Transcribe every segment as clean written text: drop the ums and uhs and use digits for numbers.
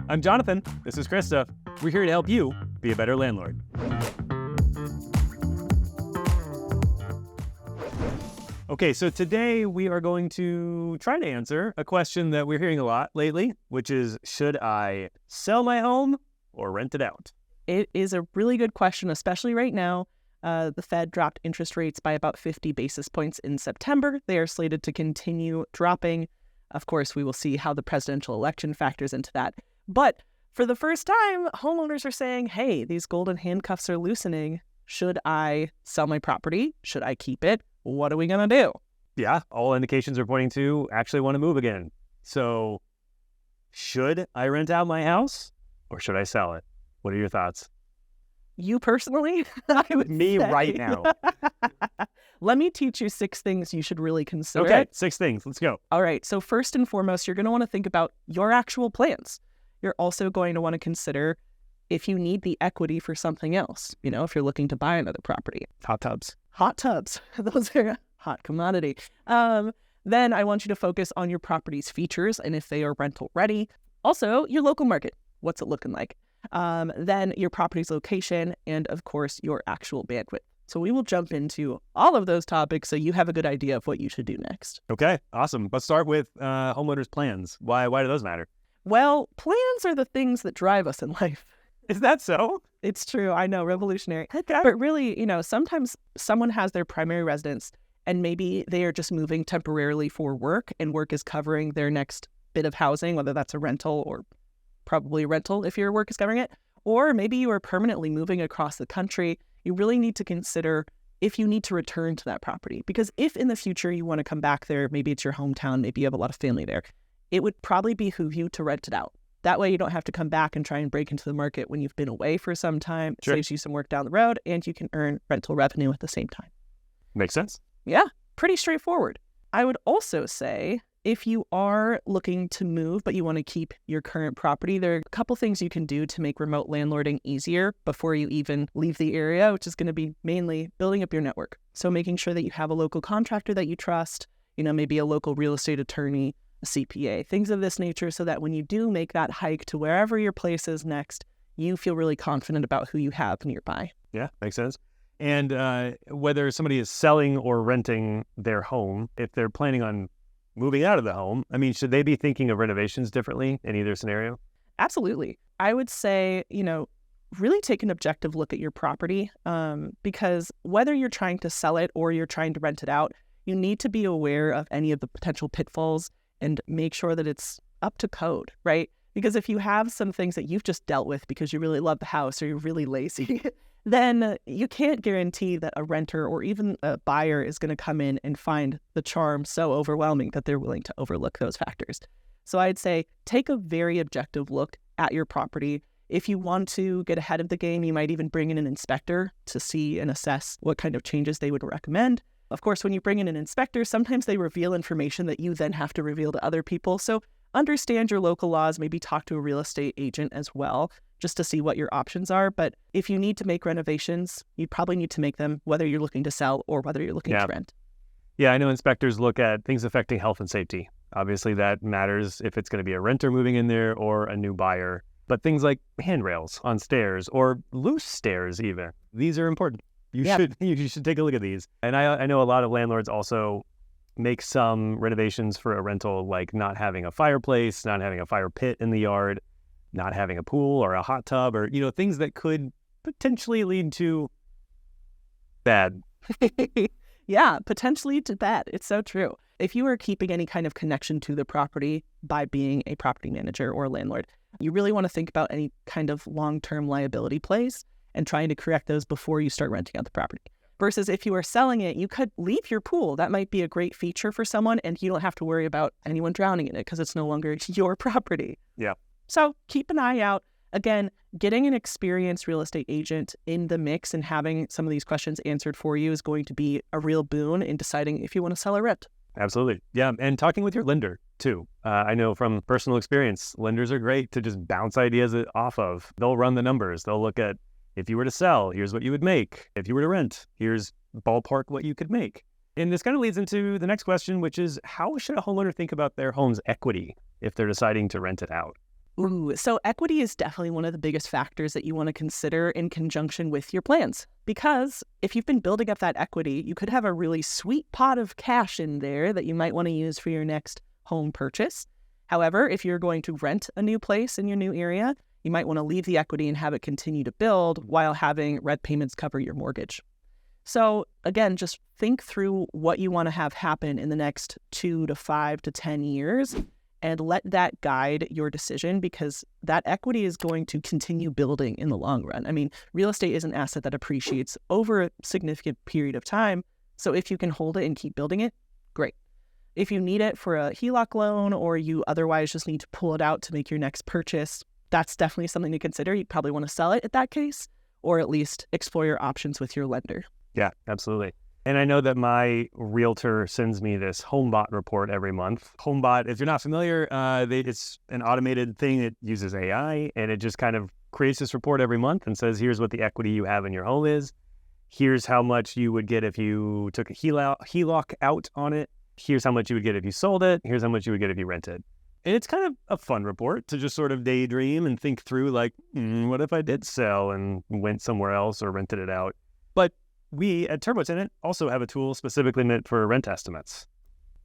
I'm Jonathan. This is Krista. We're here to help you be a better landlord. Okay, so today we are going to try to answer a question that we're hearing a lot lately, which is, should I sell my home or rent it out? It is a really good question, especially right now. The Fed dropped interest rates by about 50 basis points in September. They are slated to continue dropping. Of course, we will see how the presidential election factors into that. But for the first time, homeowners are saying, hey, these golden handcuffs are loosening. Should I sell my property? Should I keep it? What are we going to do? Yeah, all indications are pointing to actually want to move again. So should I rent out my house or should I sell it? What are your thoughts? You personally? I would Me say. right now. Let me teach you 6 things you should really consider. Okay, 6 things. Let's go. All right. So first and foremost, you're going to want to think about your actual plans. You're also going to want to consider if you need the equity for something else. You know, if you're looking to buy another property. Hot tubs. Hot tubs. Those are a hot commodity. Then I want you to focus on your property's features and if they are rental ready. Also, your local market. What's it looking like? Then your property's location and, of course, your actual bandwidth. So we will jump into all of those topics so you have a good idea of what you should do next. Okay, awesome. Let's start with homeowners plans. Why do those matter? Well, plans are the things that drive us in life. Is that so? It's true. I know, revolutionary. Okay. But really, sometimes someone has their primary residence and maybe they are just moving temporarily for work and work is covering their next bit of housing, whether that's a rental or probably a rental if your work is covering it. Or maybe you are permanently moving across the country. You really need to consider if you need to return to that property. Because if in the future you want to come back there, maybe it's your hometown, maybe you have a lot of family there, it would probably behoove you to rent it out. That way you don't have to come back and try and break into the market when you've been away for some time. It saves you some work down the road and you can earn rental revenue at the same time. Makes sense. Yeah, pretty straightforward. I would also say if you are looking to move but you want to keep your current property, there are a couple things you can do to make remote landlording easier before you even leave the area, which is going to be mainly building up your network. So making sure that you have a local contractor that you trust, maybe a local real estate attorney, a CPA, things of this nature, so that when you do make that hike to wherever your place is next, you feel really confident about who you have nearby. Yeah, makes sense. And whether somebody is selling or renting their home, if they're planning on moving out of the home, should they be thinking of renovations differently in either scenario? Absolutely. I would say, really take an objective look at your property because whether you're trying to sell it or you're trying to rent it out, you need to be aware of any of the potential pitfalls and make sure that it's up to code, right? Because if you have some things that you've just dealt with because you really love the house or you're really lazy, then you can't guarantee that a renter or even a buyer is going to come in and find the charm so overwhelming that they're willing to overlook those factors. So I'd say take a very objective look at your property. If you want to get ahead of the game, you might even bring in an inspector to see and assess what kind of changes they would recommend. Of course, when you bring in an inspector, sometimes they reveal information that you then have to reveal to other people. So understand your local laws, maybe talk to a real estate agent as well, just to see what your options are. But if you need to make renovations, you probably need to make them whether you're looking to sell or whether you're looking to rent. Yeah, I know inspectors look at things affecting health and safety. Obviously, that matters if it's going to be a renter moving in there or a new buyer. But things like handrails on stairs or loose stairs even, these are important. You should take a look at these. And I know a lot of landlords also make some renovations for a rental, like not having a fireplace, not having a fire pit in the yard, not having a pool or a hot tub, or things that could potentially lead to bad. Yeah, potentially to bad. It's so true. If you are keeping any kind of connection to the property by being a property manager or a landlord, you really want to think about any kind of long-term liability plays and trying to correct those before you start renting out the property. Versus if you are selling it, you could leave your pool. That might be a great feature for someone and you don't have to worry about anyone drowning in it because it's no longer your property. Yeah. So keep an eye out. Again, getting an experienced real estate agent in the mix and having some of these questions answered for you is going to be a real boon in deciding if you want to sell or rent. Absolutely. Yeah. And talking with your lender too. I know from personal experience, lenders are great to just bounce ideas off of. They'll run the numbers. They'll look at, if you were to sell, here's what you would make. If you were to rent, here's ballpark what you could make. And this kind of leads into the next question, which is how should a homeowner think about their home's equity if they're deciding to rent it out? Ooh, so equity is definitely one of the biggest factors that you want to consider in conjunction with your plans. Because if you've been building up that equity, you could have a really sweet pot of cash in there that you might want to use for your next home purchase. However, if you're going to rent a new place in your new area, you might want to leave the equity and have it continue to build while having rent payments cover your mortgage. So again, just think through what you want to have happen in the next 2 to 5 to 10 years and let that guide your decision, because that equity is going to continue building in the long run. I mean, real estate is an asset that appreciates over a significant period of time. So if you can hold it and keep building it, great. If you need it for a HELOC loan or you otherwise just need to pull it out to make your next purchase, that's definitely something to consider. You'd probably want to sell it at that case, or at least explore your options with your lender. Yeah, absolutely. And I know that my realtor sends me this Homebot report every month. Homebot, if you're not familiar, it's an automated thing that uses AI, and it just kind of creates this report every month and says, here's what the equity you have in your home is. Here's how much you would get if you took a HELOC out on it. Here's how much you would get if you sold it. Here's how much you would get if you rented. And it's kind of a fun report to just sort of daydream and think through, like, what if I did sell and went somewhere else or rented it out? But we at TurboTenant also have a tool specifically meant for rent estimates.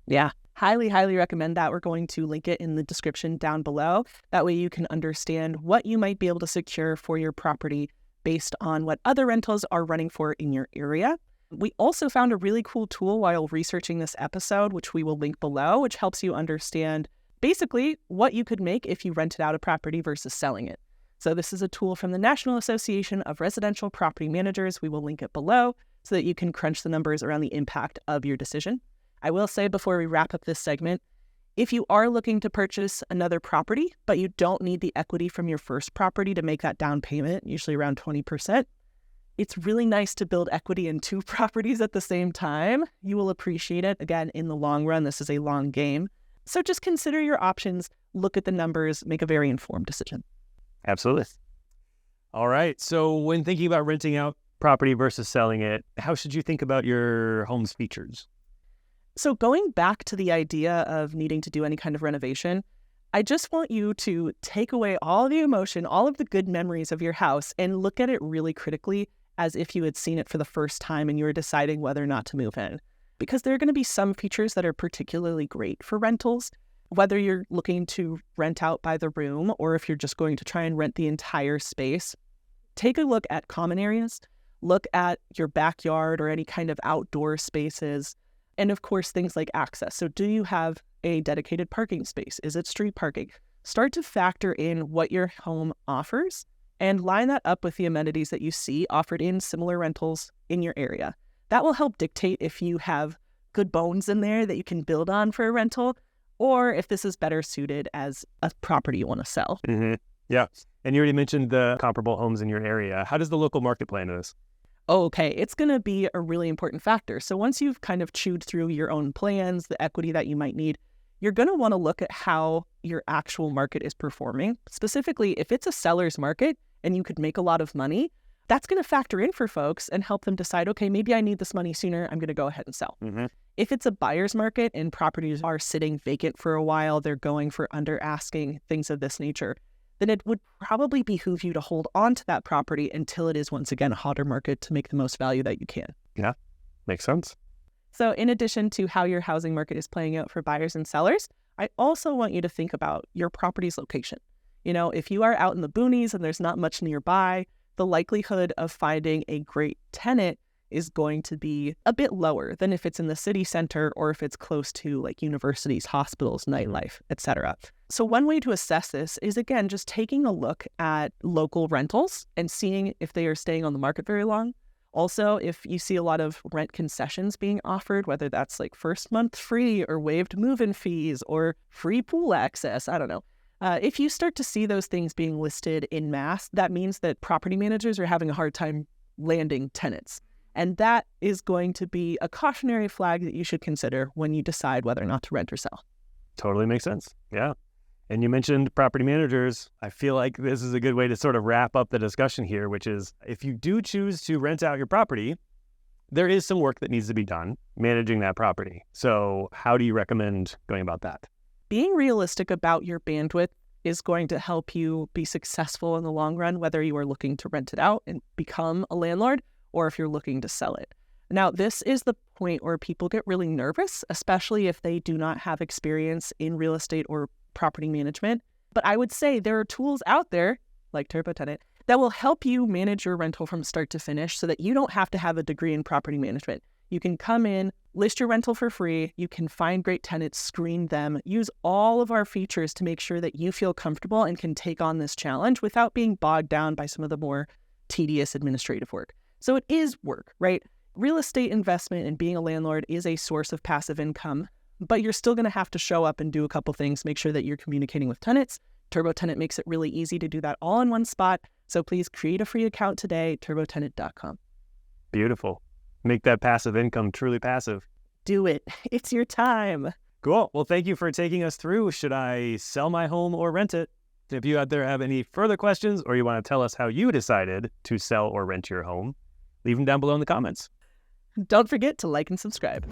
Yeah, highly, highly recommend that. We're going to link it in the description down below. That way you can understand what you might be able to secure for your property based on what other rentals are running for in your area. We also found a really cool tool while researching this episode, which we will link below, which helps you understand basically what you could make if you rented out a property versus selling it. So this is a tool from the National Association of Residential Property Managers. We will link it below so that you can crunch the numbers around the impact of your decision. I will say before we wrap up this segment, if you are looking to purchase another property, but you don't need the equity from your first property to make that down payment, usually around 20%, it's really nice to build equity in 2 properties at the same time. You will appreciate it. Again, in the long run, this is a long game. So just consider your options, look at the numbers, make a very informed decision. Absolutely. All right. So when thinking about renting out property versus selling it, how should you think about your home's features? So going back to the idea of needing to do any kind of renovation, I just want you to take away all the emotion, all of the good memories of your house, and look at it really critically as if you had seen it for the first time and you were deciding whether or not to move in. Because there are going to be some features that are particularly great for rentals, whether you're looking to rent out by the room or if you're just going to try and rent the entire space. Take a look at common areas, look at your backyard or any kind of outdoor spaces, and of course, things like access. So do you have a dedicated parking space? Is it street parking? Start to factor in what your home offers and line that up with the amenities that you see offered in similar rentals in your area. That will help dictate if you have good bones in there that you can build on for a rental, or if this is better suited as a property you want to sell. Mm-hmm. Yeah. And you already mentioned the comparable homes in your area. How does the local market play into this? Oh, okay. It's going to be a really important factor. So once you've kind of chewed through your own plans, the equity that you might need, you're going to want to look at how your actual market is performing. Specifically, if it's a seller's market and you could make a lot of money, that's going to factor in for folks and help them decide, okay, maybe I need this money sooner. I'm going to go ahead and sell. Mm-hmm. If it's a buyer's market and properties are sitting vacant for a while, they're going for under asking, things of this nature, then it would probably behoove you to hold on to that property until it is once again a hotter market to make the most value that you can. Yeah, makes sense. So in addition to how your housing market is playing out for buyers and sellers, I also want you to think about your property's location. You know, if you are out in the boonies and there's not much nearby, the likelihood of finding a great tenant is going to be a bit lower than if it's in the city center or if it's close to like universities, hospitals, nightlife, etc. So one way to assess this is, again, just taking a look at local rentals and seeing if they are staying on the market very long. Also, if you see a lot of rent concessions being offered, whether that's like first month free or waived move-in fees or free pool access, I don't know. If you start to see those things being listed en masse, that means that property managers are having a hard time landing tenants. And that is going to be a cautionary flag that you should consider when you decide whether or not to rent or sell. Totally makes sense. Yeah. And you mentioned property managers. I feel like this is a good way to sort of wrap up the discussion here, which is if you do choose to rent out your property, there is some work that needs to be done managing that property. So how do you recommend going about that? Being realistic about your bandwidth is going to help you be successful in the long run, whether you are looking to rent it out and become a landlord or if you're looking to sell it. Now, this is the point where people get really nervous, especially if they do not have experience in real estate or property management. But I would say there are tools out there, like TurboTenant, that will help you manage your rental from start to finish so that you don't have to have a degree in property management. You can come in, list your rental for free, you can find great tenants, screen them, use all of our features to make sure that you feel comfortable and can take on this challenge without being bogged down by some of the more tedious administrative work. So it is work, right? Real estate investment and being a landlord is a source of passive income, but you're still going to have to show up and do a couple things, make sure that you're communicating with tenants. TurboTenant makes it really easy to do that all in one spot. So please create a free account today, turbotenant.com. Beautiful. Make that passive income truly passive. Do it. It's your time. Cool. Well, thank you for taking us through. Should I sell my home or rent it? If you out there have any further questions or you want to tell us how you decided to sell or rent your home, leave them down below in the comments. Don't forget to like and subscribe.